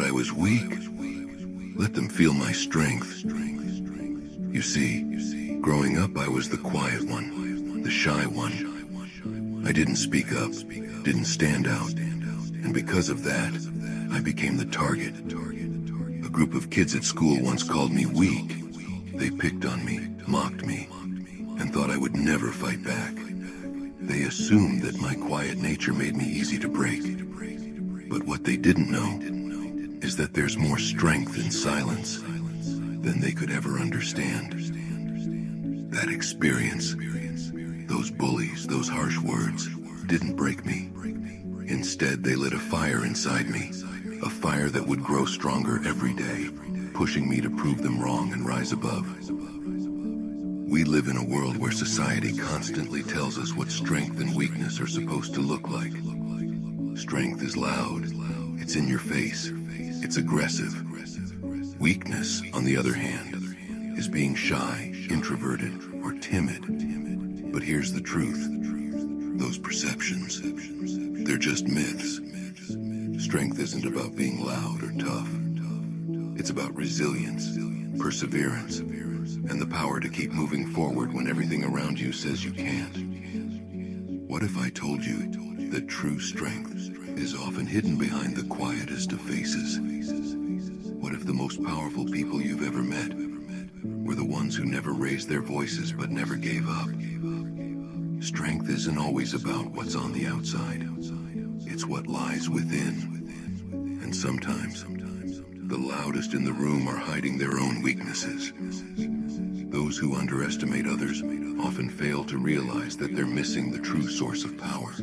thought I was weak, let them feel my strength. You see, growing up I was the quiet one, the shy one. I didn't speak up, didn't stand out, and because of that, I became the target. A group of kids at school once called me weak. They picked on me, mocked me, and thought I would never fight back. They assumed that my quiet nature made me easy to break. But what they didn't know is that there's more strength in silence than they could ever understand. That experience, those bullies, those harsh words, didn't break me. Instead, they lit a fire inside me, a fire that would grow stronger every day, pushing me to prove them wrong and rise above. We live in a world where society constantly tells us what strength and weakness are supposed to look like. Strength is loud, it's in your face, it's aggressive. Weakness, on the other hand, is being shy, introverted, or timid. But here's the truth. Those perceptions, they're just myths. Strength isn't about being loud or tough. It's about resilience, perseverance, and the power to keep moving forward when everything around you says you can't. What if I told you that true strength is often hidden behind the quietest of faces? What if the most powerful people you've ever met were the ones who never raised their voices but never gave up? Strength isn't always about what's on the outside. It's what lies within. And sometimes, the loudest in the room are hiding their own weaknesses. Those who underestimate others often fail to realize that they're missing the true source of power.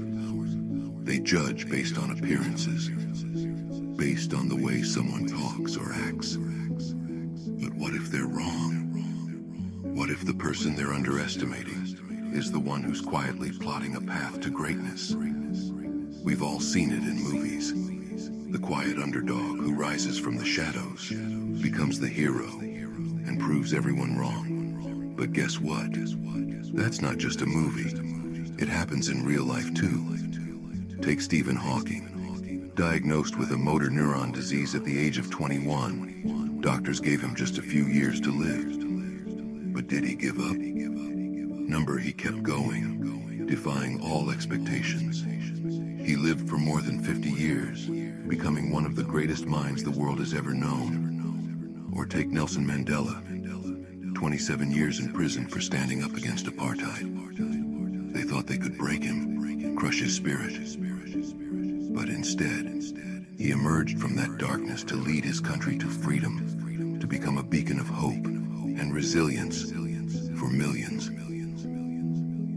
They judge based on appearances, based on the way someone talks or acts. But what if they're wrong? What if the person they're underestimating is the one who's quietly plotting a path to greatness? We've all seen it in movies. The quiet underdog who rises from the shadows becomes the hero and proves everyone wrong. But guess what? That's not just a movie. It happens in real life too. Take Stephen Hawking, diagnosed with a motor neuron disease at the age of 21. Doctors gave him just a few years to live. But did he give up? He kept going, defying all expectations. He lived for more than 50 years, becoming one of the greatest minds the world has ever known. Or take Nelson Mandela, 27 years in prison for standing up against apartheid. They thought they could break him, crush his spirit. But instead, he emerged from that darkness to lead his country to freedom, to become a beacon of hope and resilience for millions.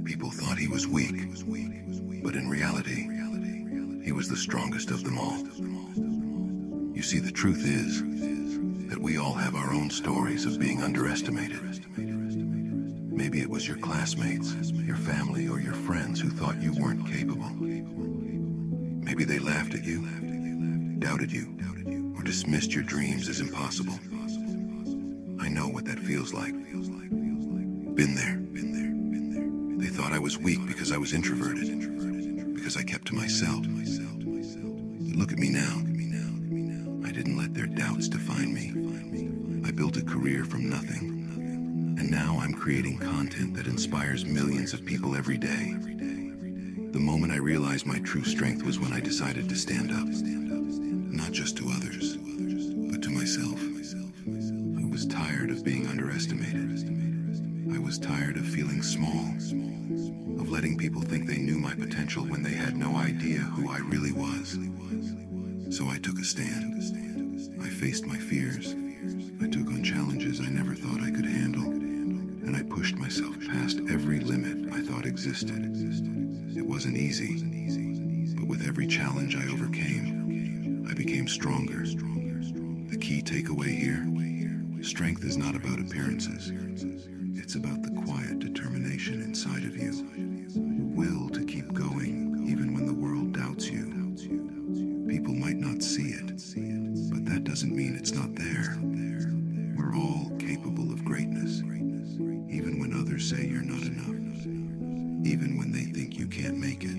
People thought he was weak, but in reality, he was the strongest of them all. You see, the truth is that we all have our own stories of being underestimated. Maybe it was your classmates, your family, or your friends who thought you weren't capable. Maybe they laughed at you, doubted you, or dismissed your dreams as impossible. I know what that feels like. Been there. They thought I was weak because I was introverted, because I kept to myself. But look at me now. I didn't let their doubts define me. I built a career from nothing, and now I'm creating content that inspires millions of people every day. The moment I realized my true strength was when I decided to stand up, not just to others, but to myself. I was tired of being underestimated. I was tired of feeling small, of letting people think they knew my potential when they had no idea who I really was. So I took a stand. I faced my fears. I took on challenges I never thought I could handle. And I pushed myself past every limit I thought existed. It wasn't easy, but with every challenge I overcame, I became stronger. The key takeaway here: strength is not about appearances. It's about the quiet determination inside of you, the will to keep going even when the world doubts you. People might not see it, but that doesn't mean it's not there. We're all capable of greatness, even when others say you're not enough, even when they think you can't make it.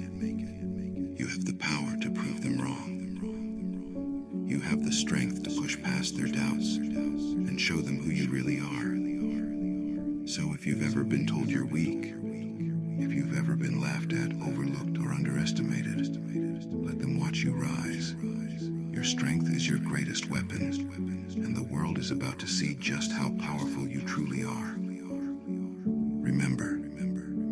You have the power to prove them wrong. You have the strength to push past their doubts and show them who you really are. So if you've ever been told you're weak, if you've ever been laughed at, overlooked, or underestimated, let them watch you rise. Your strength is your greatest weapon, and the world is about to see just how powerful you truly are. Remember,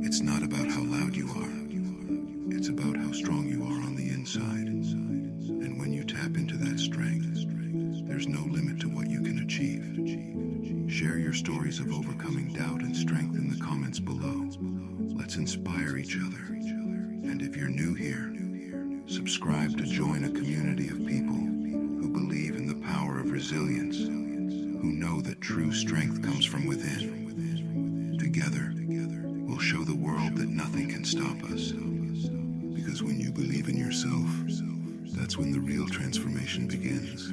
it's not about how loud you are. It's about how strong you are on the inside. And when you tap into that strength, there's no limit to what you can achieve. Share your stories of overcoming doubt and strength in the comments below. Let's inspire each other. And if you're new here, subscribe to join a community of people who believe in the power of resilience, who know that true strength comes from within. Together, we'll show the world that nothing can stop us. Because when you believe in yourself, that's when the real transformation begins.